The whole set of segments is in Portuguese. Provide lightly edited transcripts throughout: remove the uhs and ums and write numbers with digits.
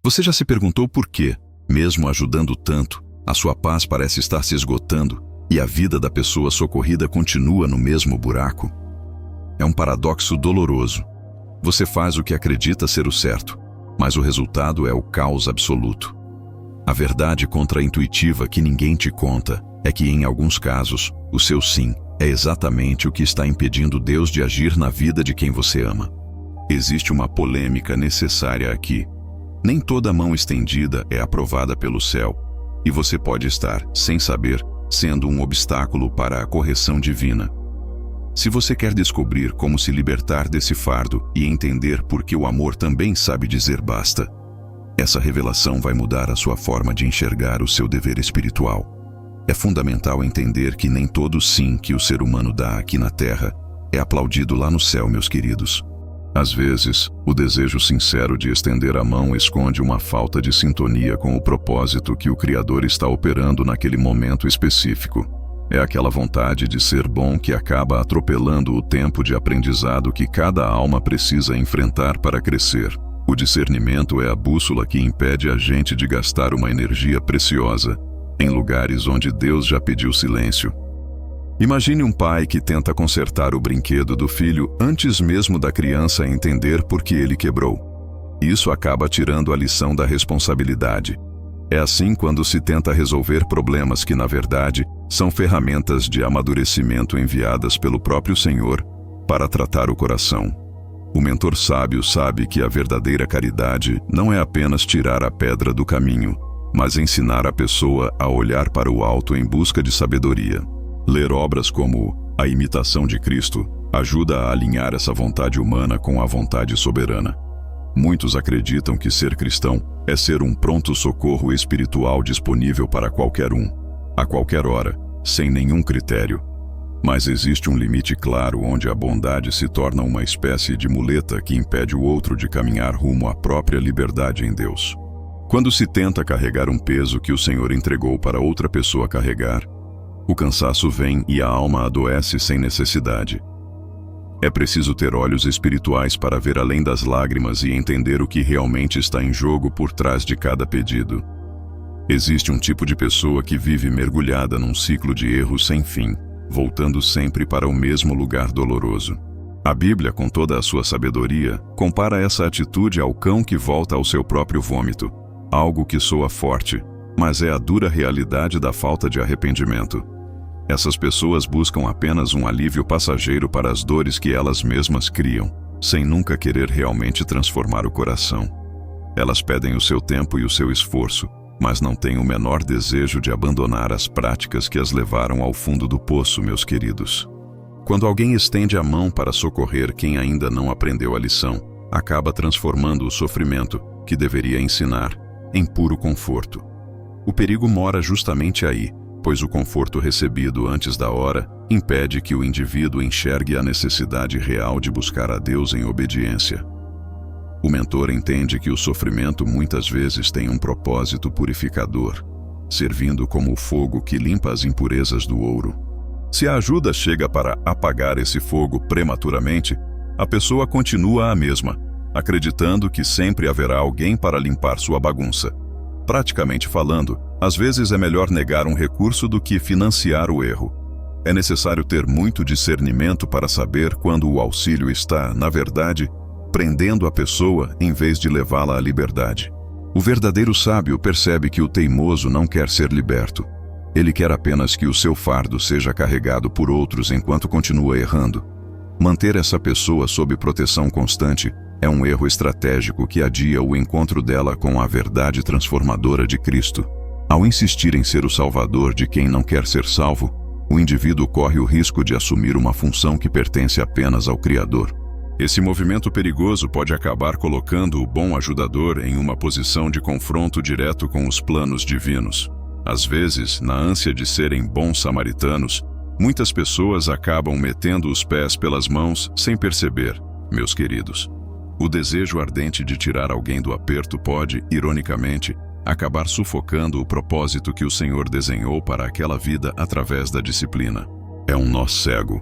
Você já se perguntou por quê, mesmo ajudando tanto, a sua paz parece estar se esgotando e a vida da pessoa socorrida continua no mesmo buraco? É um paradoxo doloroso. Você faz o que acredita ser o certo, mas o resultado é o caos absoluto. A verdade contraintuitiva que ninguém te conta é que, em alguns casos, o seu sim é exatamente o que está impedindo Deus de agir na vida de quem você ama. Existe uma polêmica necessária aqui. Nem toda mão estendida é aprovada pelo céu, e você pode estar, sem saber, sendo um obstáculo para a correção divina. Se você quer descobrir como se libertar desse fardo e entender por que o amor também sabe dizer basta, essa revelação vai mudar a sua forma de enxergar o seu dever espiritual. É fundamental entender que nem todo sim que o ser humano dá aqui na Terra é aplaudido lá no céu, meus queridos. Às vezes, o desejo sincero de estender a mão esconde uma falta de sintonia com o propósito que o Criador está operando naquele momento específico. É aquela vontade de ser bom que acaba atropelando o tempo de aprendizado que cada alma precisa enfrentar para crescer. O discernimento é a bússola que impede a gente de gastar uma energia preciosa em lugares onde Deus já pediu silêncio. Imagine um pai que tenta consertar o brinquedo do filho antes mesmo da criança entender por que ele quebrou. Isso acaba tirando a lição da responsabilidade. É assim quando se tenta resolver problemas que, na verdade, são ferramentas de amadurecimento enviadas pelo próprio Senhor para tratar o coração. O mentor sábio sabe que a verdadeira caridade não é apenas tirar a pedra do caminho, mas ensinar a pessoa a olhar para o alto em busca de sabedoria. Ler obras como A Imitação de Cristo ajuda a alinhar essa vontade humana com a vontade soberana. Muitos acreditam que ser cristão é ser um pronto-socorro espiritual disponível para qualquer um, a qualquer hora, sem nenhum critério. Mas existe um limite claro onde a bondade se torna uma espécie de muleta que impede o outro de caminhar rumo à própria liberdade em Deus. Quando se tenta carregar um peso que o Senhor entregou para outra pessoa carregar, o cansaço vem e a alma adoece sem necessidade. É preciso ter olhos espirituais para ver além das lágrimas e entender o que realmente está em jogo por trás de cada pedido. Existe um tipo de pessoa que vive mergulhada num ciclo de erros sem fim, voltando sempre para o mesmo lugar doloroso. A Bíblia, com toda a sua sabedoria, compara essa atitude ao cão que volta ao seu próprio vômito, algo que soa forte, mas é a dura realidade da falta de arrependimento. Essas pessoas buscam apenas um alívio passageiro para as dores que elas mesmas criam, sem nunca querer realmente transformar o coração. Elas pedem o seu tempo e o seu esforço, mas não têm o menor desejo de abandonar as práticas que as levaram ao fundo do poço, meus queridos. Quando alguém estende a mão para socorrer quem ainda não aprendeu a lição, acaba transformando o sofrimento, que deveria ensinar, em puro conforto. O perigo mora justamente aí, pois o conforto recebido antes da hora impede que o indivíduo enxergue a necessidade real de buscar a Deus em obediência. O mentor entende que o sofrimento muitas vezes tem um propósito purificador, servindo como o fogo que limpa as impurezas do ouro. Se a ajuda chega para apagar esse fogo prematuramente, a pessoa continua a mesma, acreditando que sempre haverá alguém para limpar sua bagunça. Praticamente falando, às vezes é melhor negar um recurso do que financiar o erro. É necessário ter muito discernimento para saber quando o auxílio está, na verdade, prendendo a pessoa em vez de levá-la à liberdade. O verdadeiro sábio percebe que o teimoso não quer ser liberto. Ele quer apenas que o seu fardo seja carregado por outros enquanto continua errando. Manter essa pessoa sob proteção constante é um erro estratégico que adia o encontro dela com a verdade transformadora de Cristo. Ao insistir em ser o salvador de quem não quer ser salvo, o indivíduo corre o risco de assumir uma função que pertence apenas ao Criador. Esse movimento perigoso pode acabar colocando o bom ajudador em uma posição de confronto direto com os planos divinos. Às vezes, na ânsia de serem bons samaritanos, muitas pessoas acabam metendo os pés pelas mãos sem perceber, meus queridos. O desejo ardente de tirar alguém do aperto pode, ironicamente, acabar sufocando o propósito que o Senhor desenhou para aquela vida através da disciplina. É um nó cego.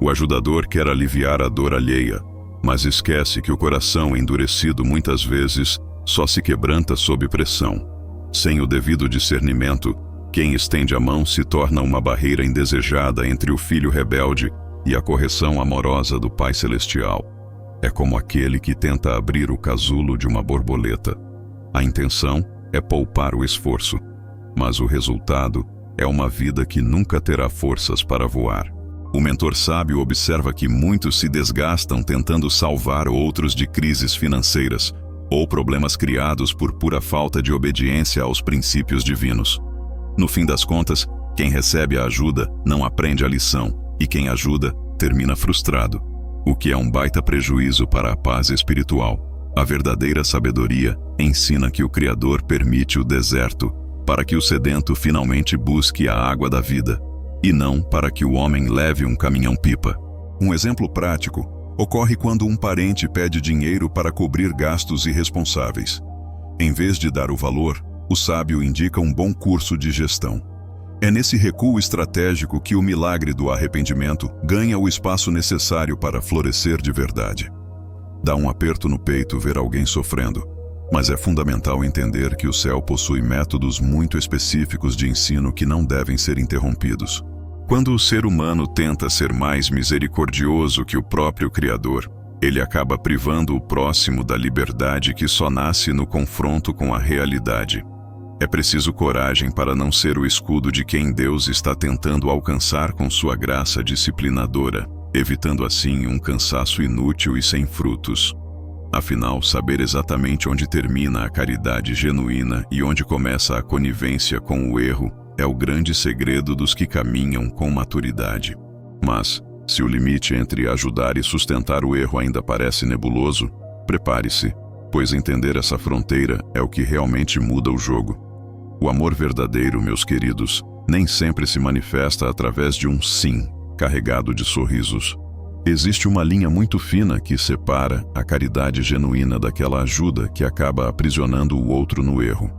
O ajudador quer aliviar a dor alheia, mas esquece que o coração endurecido muitas vezes só se quebranta sob pressão. Sem o devido discernimento, quem estende a mão se torna uma barreira indesejada entre o filho rebelde e a correção amorosa do Pai Celestial. É como aquele que tenta abrir o casulo de uma borboleta. A intenção é poupar o esforço, mas o resultado é uma vida que nunca terá forças para voar. O mentor sábio observa que muitos se desgastam tentando salvar outros de crises financeiras ou problemas criados por pura falta de obediência aos princípios divinos. No fim das contas, quem recebe a ajuda não aprende a lição, e quem ajuda termina frustrado, o que é um baita prejuízo para a paz espiritual. A verdadeira sabedoria ensina que o Criador permite o deserto para que o sedento finalmente busque a água da vida, e não para que o homem leve um caminhão-pipa. Um exemplo prático ocorre quando um parente pede dinheiro para cobrir gastos irresponsáveis. Em vez de dar o valor, o sábio indica um bom curso de gestão. É nesse recuo estratégico que o milagre do arrependimento ganha o espaço necessário para florescer de verdade. Dá um aperto no peito ver alguém sofrendo, mas é fundamental entender que o céu possui métodos muito específicos de ensino que não devem ser interrompidos. Quando o ser humano tenta ser mais misericordioso que o próprio Criador, ele acaba privando o próximo da liberdade que só nasce no confronto com a realidade. É preciso coragem para não ser o escudo de quem Deus está tentando alcançar com sua graça disciplinadora, evitando assim um cansaço inútil e sem frutos. Afinal, saber exatamente onde termina a caridade genuína e onde começa a conivência com o erro é o grande segredo dos que caminham com maturidade. Mas, se o limite entre ajudar e sustentar o erro ainda parece nebuloso, prepare-se, pois entender essa fronteira é o que realmente muda o jogo. O amor verdadeiro, meus queridos, nem sempre se manifesta através de um sim carregado de sorrisos. Existe uma linha muito fina que separa a caridade genuína daquela ajuda que acaba aprisionando o outro no erro.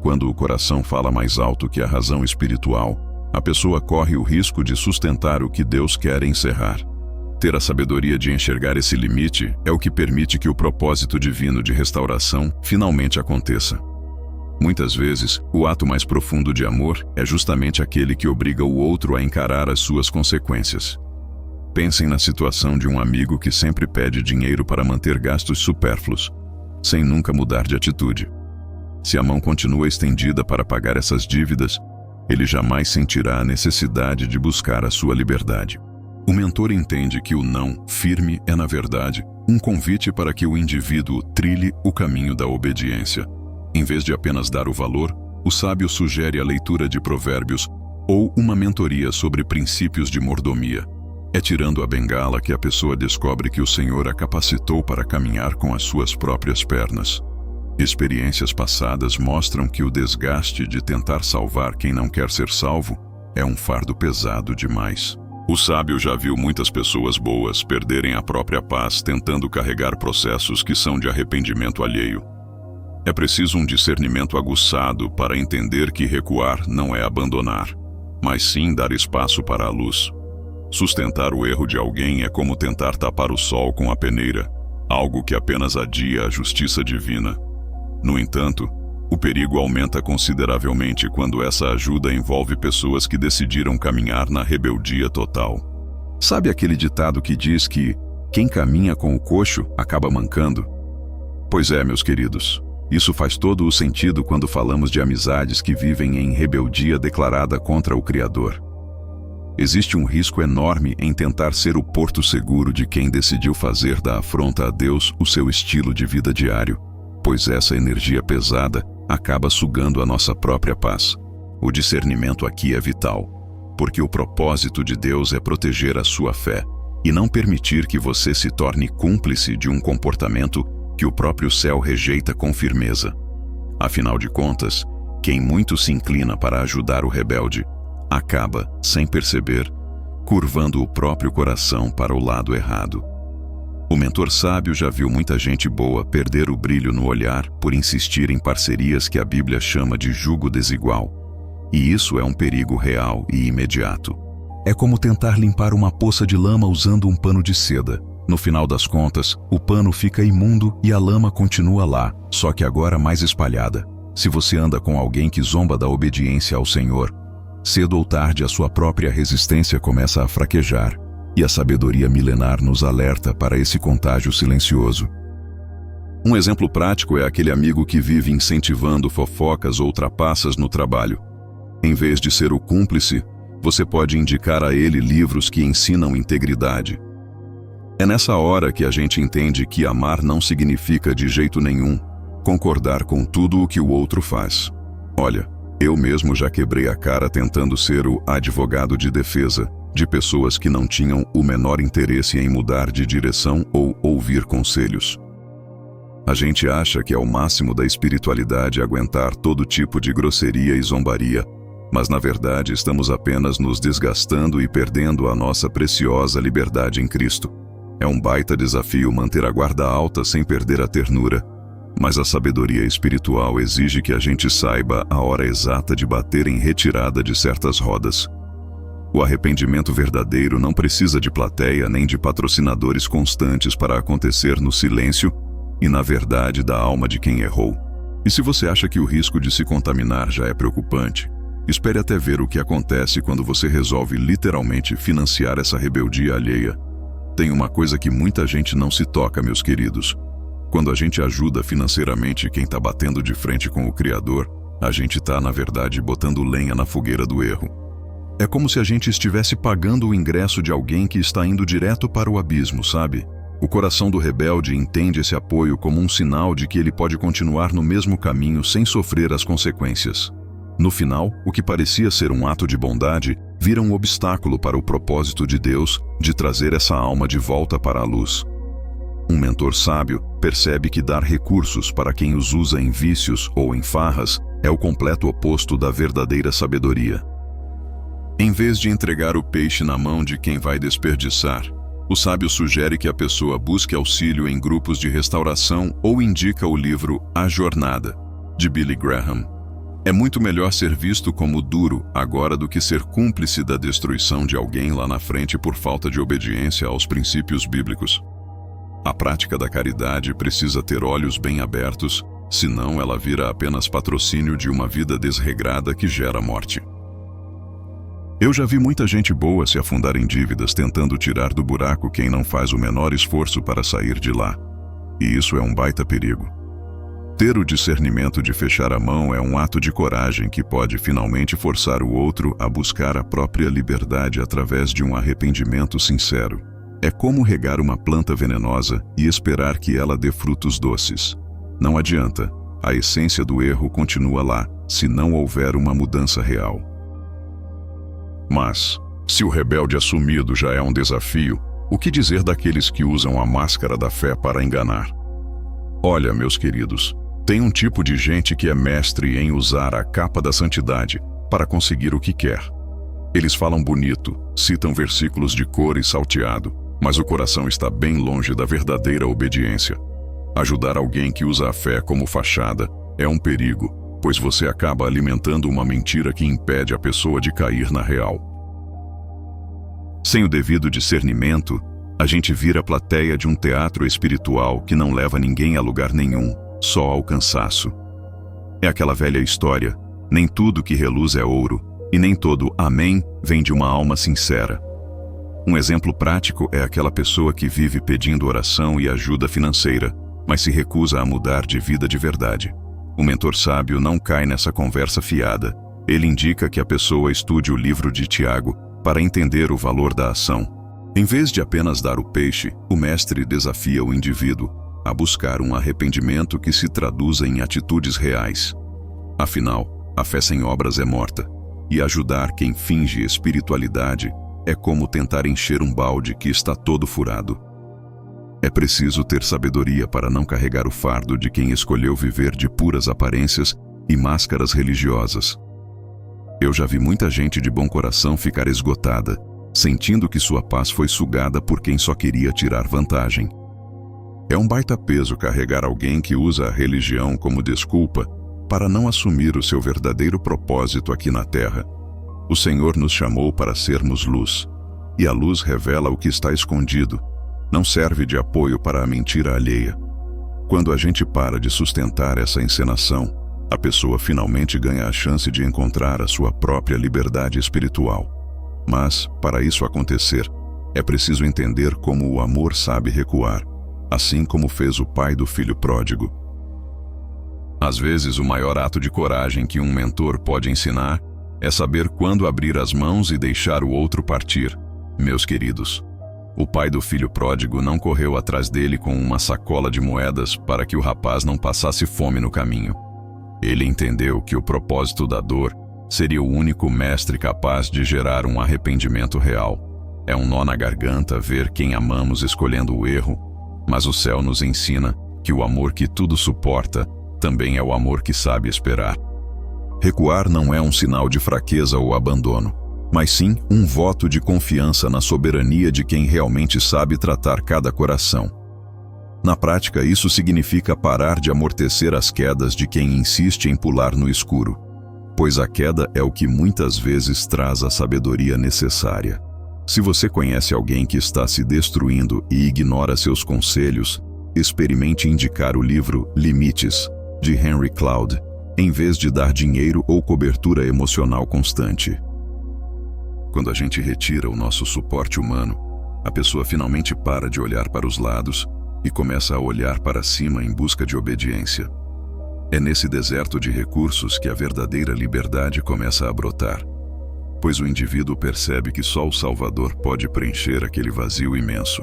Quando o coração fala mais alto que a razão espiritual, a pessoa corre o risco de sustentar o que Deus quer encerrar. Ter a sabedoria de enxergar esse limite é o que permite que o propósito divino de restauração finalmente aconteça. Muitas vezes, o ato mais profundo de amor é justamente aquele que obriga o outro a encarar as suas consequências. Pensem na situação de um amigo que sempre pede dinheiro para manter gastos supérfluos, sem nunca mudar de atitude. Se a mão continua estendida para pagar essas dívidas, ele jamais sentirá a necessidade de buscar a sua liberdade. O mentor entende que o não firme é, na verdade, um convite para que o indivíduo trilhe o caminho da obediência. Em vez de apenas dar o valor, o sábio sugere a leitura de provérbios ou uma mentoria sobre princípios de mordomia. É tirando a bengala que a pessoa descobre que o Senhor a capacitou para caminhar com as suas próprias pernas. Experiências passadas mostram que o desgaste de tentar salvar quem não quer ser salvo é um fardo pesado demais. O sábio já viu muitas pessoas boas perderem a própria paz tentando carregar processos que são de arrependimento alheio. É preciso um discernimento aguçado para entender que recuar não é abandonar, mas sim dar espaço para a luz. Sustentar o erro de alguém é como tentar tapar o sol com a peneira, algo que apenas adia a justiça divina. No entanto, o perigo aumenta consideravelmente quando essa ajuda envolve pessoas que decidiram caminhar na rebeldia total. Sabe aquele ditado que diz que quem caminha com o coxo acaba mancando? Pois é, meus queridos, isso faz todo o sentido quando falamos de amizades que vivem em rebeldia declarada contra o Criador. Existe um risco enorme em tentar ser o porto seguro de quem decidiu fazer da afronta a Deus o seu estilo de vida diário, pois essa energia pesada acaba sugando a nossa própria paz. O discernimento aqui é vital, porque o propósito de Deus é proteger a sua fé e não permitir que você se torne cúmplice de um comportamento que o próprio céu rejeita com firmeza. Afinal de contas, quem muito se inclina para ajudar o rebelde, acaba, sem perceber, curvando o próprio coração para o lado errado. O mentor sábio já viu muita gente boa perder o brilho no olhar por insistir em parcerias que a Bíblia chama de jugo desigual, e isso é um perigo real e imediato. É como tentar limpar uma poça de lama usando um pano de seda. No final das contas, o pano fica imundo e a lama continua lá, só que agora mais espalhada. Se você anda com alguém que zomba da obediência ao Senhor, cedo ou tarde a sua própria resistência começa a fraquejar, e a sabedoria milenar nos alerta para esse contágio silencioso. Um exemplo prático é aquele amigo que vive incentivando fofocas ou trapaças no trabalho. Em vez de ser o cúmplice, você pode indicar a ele livros que ensinam integridade. É nessa hora que a gente entende que amar não significa de jeito nenhum concordar com tudo o que o outro faz. Olha, eu mesmo já quebrei a cara tentando ser o advogado de defesa de pessoas que não tinham o menor interesse em mudar de direção ou ouvir conselhos. A gente acha que é o máximo da espiritualidade aguentar todo tipo de grosseria e zombaria, mas na verdade estamos apenas nos desgastando e perdendo a nossa preciosa liberdade em Cristo. É um baita desafio manter a guarda alta sem perder a ternura, mas a sabedoria espiritual exige que a gente saiba a hora exata de bater em retirada de certas rodas. O arrependimento verdadeiro não precisa de plateia nem de patrocinadores constantes para acontecer no silêncio e na verdade da alma de quem errou. E se você acha que o risco de se contaminar já é preocupante, espere até ver o que acontece quando você resolve literalmente financiar essa rebeldia alheia. Tem uma coisa que muita gente não se toca, meus queridos. Quando a gente ajuda financeiramente quem está batendo de frente com o Criador, a gente está, na verdade, botando lenha na fogueira do erro. É como se a gente estivesse pagando o ingresso de alguém que está indo direto para o abismo, sabe? O coração do rebelde entende esse apoio como um sinal de que ele pode continuar no mesmo caminho sem sofrer as consequências. No final, o que parecia ser um ato de bondade vira um obstáculo para o propósito de Deus de trazer essa alma de volta para a luz. Um mentor sábio percebe que dar recursos para quem os usa em vícios ou em farras é o completo oposto da verdadeira sabedoria. Em vez de entregar o peixe na mão de quem vai desperdiçar, o sábio sugere que a pessoa busque auxílio em grupos de restauração ou indica o livro A Jornada, de Billy Graham. É muito melhor ser visto como duro agora do que ser cúmplice da destruição de alguém lá na frente por falta de obediência aos princípios bíblicos. A prática da caridade precisa ter olhos bem abertos, senão ela vira apenas patrocínio de uma vida desregrada que gera morte. Eu já vi muita gente boa se afundar em dívidas tentando tirar do buraco quem não faz o menor esforço para sair de lá. E isso é um baita perigo. Ter o discernimento de fechar a mão é um ato de coragem que pode finalmente forçar o outro a buscar a própria liberdade através de um arrependimento sincero. É como regar uma planta venenosa e esperar que ela dê frutos doces. Não adianta, a essência do erro continua lá, se não houver uma mudança real. Mas, se o rebelde assumido já é um desafio, o que dizer daqueles que usam a máscara da fé para enganar? Olha, meus queridos, tem um tipo de gente que é mestre em usar a capa da santidade para conseguir o que quer. Eles falam bonito, citam versículos de cor e salteado, mas o coração está bem longe da verdadeira obediência. Ajudar alguém que usa a fé como fachada é um perigo, pois você acaba alimentando uma mentira que impede a pessoa de cair na real. Sem o devido discernimento, a gente vira a plateia de um teatro espiritual que não leva ninguém a lugar nenhum, só ao cansaço. É aquela velha história, nem tudo que reluz é ouro, e nem todo amém vem de uma alma sincera. Um exemplo prático é aquela pessoa que vive pedindo oração e ajuda financeira, mas se recusa a mudar de vida de verdade. O mentor sábio não cai nessa conversa fiada. Ele indica que a pessoa estude o livro de Tiago para entender o valor da ação. Em vez de apenas dar o peixe, o mestre desafia o indivíduo a buscar um arrependimento que se traduza em atitudes reais. Afinal, a fé sem obras é morta, e ajudar quem finge espiritualidade é como tentar encher um balde que está todo furado. É preciso ter sabedoria para não carregar o fardo de quem escolheu viver de puras aparências e máscaras religiosas. Eu já vi muita gente de bom coração ficar esgotada, sentindo que sua paz foi sugada por quem só queria tirar vantagem. É um baita peso carregar alguém que usa a religião como desculpa para não assumir o seu verdadeiro propósito aqui na Terra. O Senhor nos chamou para sermos luz, e a luz revela o que está escondido. não serve de apoio para a mentira alheia. Quando a gente para de sustentar essa encenação, a pessoa finalmente ganha a chance de encontrar a sua própria liberdade espiritual. Mas, para isso acontecer, é preciso entender como o amor sabe recuar, assim como fez o pai do filho pródigo. Às vezes, o maior ato de coragem que um mentor pode ensinar é saber quando abrir as mãos e deixar o outro partir. Meus queridos, o pai do filho pródigo não correu atrás dele com uma sacola de moedas para que o rapaz não passasse fome no caminho. Ele entendeu que o propósito da dor seria o único mestre capaz de gerar um arrependimento real. É um nó na garganta ver quem amamos escolhendo o erro, mas o céu nos ensina que o amor que tudo suporta também é o amor que sabe esperar. Recuar não é um sinal de fraqueza ou abandono, mas sim um voto de confiança na soberania de quem realmente sabe tratar cada coração. Na prática, isso significa parar de amortecer as quedas de quem insiste em pular no escuro, pois a queda é o que muitas vezes traz a sabedoria necessária. Se você conhece alguém que está se destruindo e ignora seus conselhos, experimente indicar o livro Limites, de Henry Cloud, em vez de dar dinheiro ou cobertura emocional constante. Quando a gente retira o nosso suporte humano, a pessoa finalmente para de olhar para os lados e começa a olhar para cima em busca de obediência. É nesse deserto de recursos que a verdadeira liberdade começa a brotar, pois o indivíduo percebe que só o Salvador pode preencher aquele vazio imenso.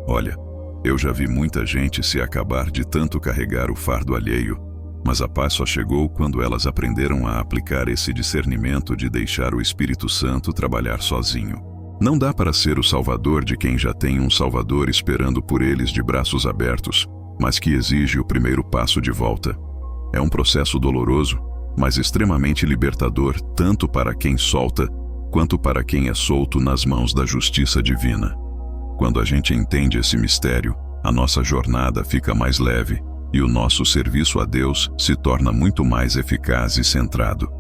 Olha, eu já vi muita gente se acabar de tanto carregar o fardo alheio, mas a paz só chegou quando elas aprenderam a aplicar esse discernimento de deixar o Espírito Santo trabalhar sozinho. Não dá para ser o salvador de quem já tem um Salvador esperando por eles de braços abertos, mas que exige o primeiro passo de volta. É um processo doloroso, mas extremamente libertador tanto para quem solta, quanto para quem é solto nas mãos da justiça divina. Quando a gente entende esse mistério, a nossa jornada fica mais leve e o nosso serviço a Deus se torna muito mais eficaz e centrado.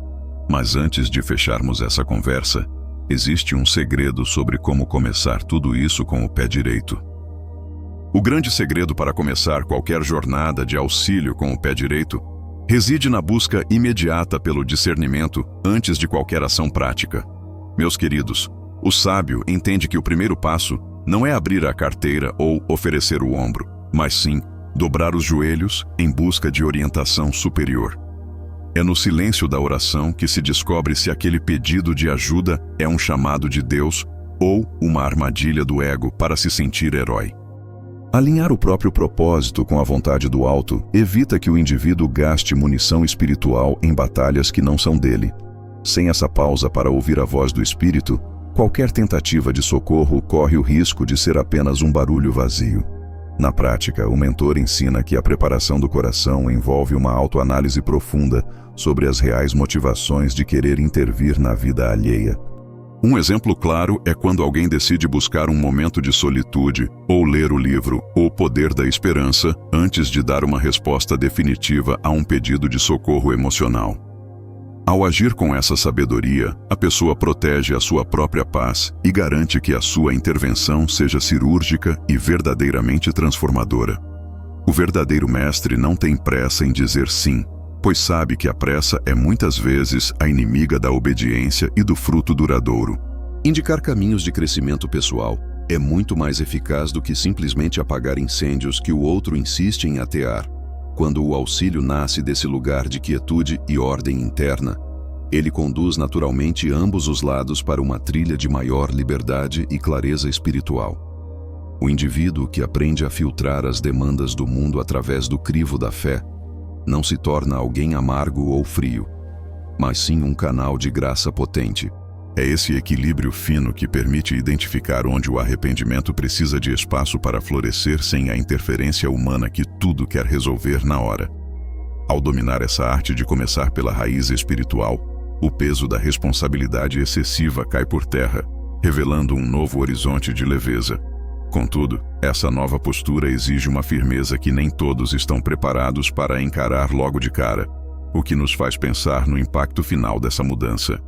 Mas antes de fecharmos essa conversa, existe um segredo sobre como começar tudo isso com o pé direito. O grande segredo para começar qualquer jornada de auxílio com o pé direito reside na busca imediata pelo discernimento antes de qualquer ação prática. Meus queridos, o sábio entende que o primeiro passo não é abrir a carteira ou oferecer o ombro, mas sim dobrar os joelhos em busca de orientação superior. É no silêncio da oração que se descobre se aquele pedido de ajuda é um chamado de Deus ou uma armadilha do ego para se sentir herói. Alinhar o próprio propósito com a vontade do alto evita que o indivíduo gaste munição espiritual em batalhas que não são dele. Sem essa pausa para ouvir a voz do Espírito, qualquer tentativa de socorro corre o risco de ser apenas um barulho vazio. Na prática, o mentor ensina que a preparação do coração envolve uma autoanálise profunda sobre as reais motivações de querer intervir na vida alheia. Um exemplo claro é quando alguém decide buscar um momento de solitude ou ler o livro O Poder da Esperança antes de dar uma resposta definitiva a um pedido de socorro emocional. Ao agir com essa sabedoria, a pessoa protege a sua própria paz e garante que a sua intervenção seja cirúrgica e verdadeiramente transformadora. O verdadeiro mestre não tem pressa em dizer sim, pois sabe que a pressa é muitas vezes a inimiga da obediência e do fruto duradouro. Indicar caminhos de crescimento pessoal é muito mais eficaz do que simplesmente apagar incêndios que o outro insiste em atear. Quando o auxílio nasce desse lugar de quietude e ordem interna, ele conduz naturalmente ambos os lados para uma trilha de maior liberdade e clareza espiritual. O indivíduo que aprende a filtrar as demandas do mundo através do crivo da fé não se torna alguém amargo ou frio, mas sim um canal de graça potente. É esse equilíbrio fino que permite identificar onde o arrependimento precisa de espaço para florescer sem a interferência humana que tudo quer resolver na hora. Ao dominar essa arte de começar pela raiz espiritual, o peso da responsabilidade excessiva cai por terra, revelando um novo horizonte de leveza. Contudo, essa nova postura exige uma firmeza que nem todos estão preparados para encarar logo de cara, o que nos faz pensar no impacto final dessa mudança.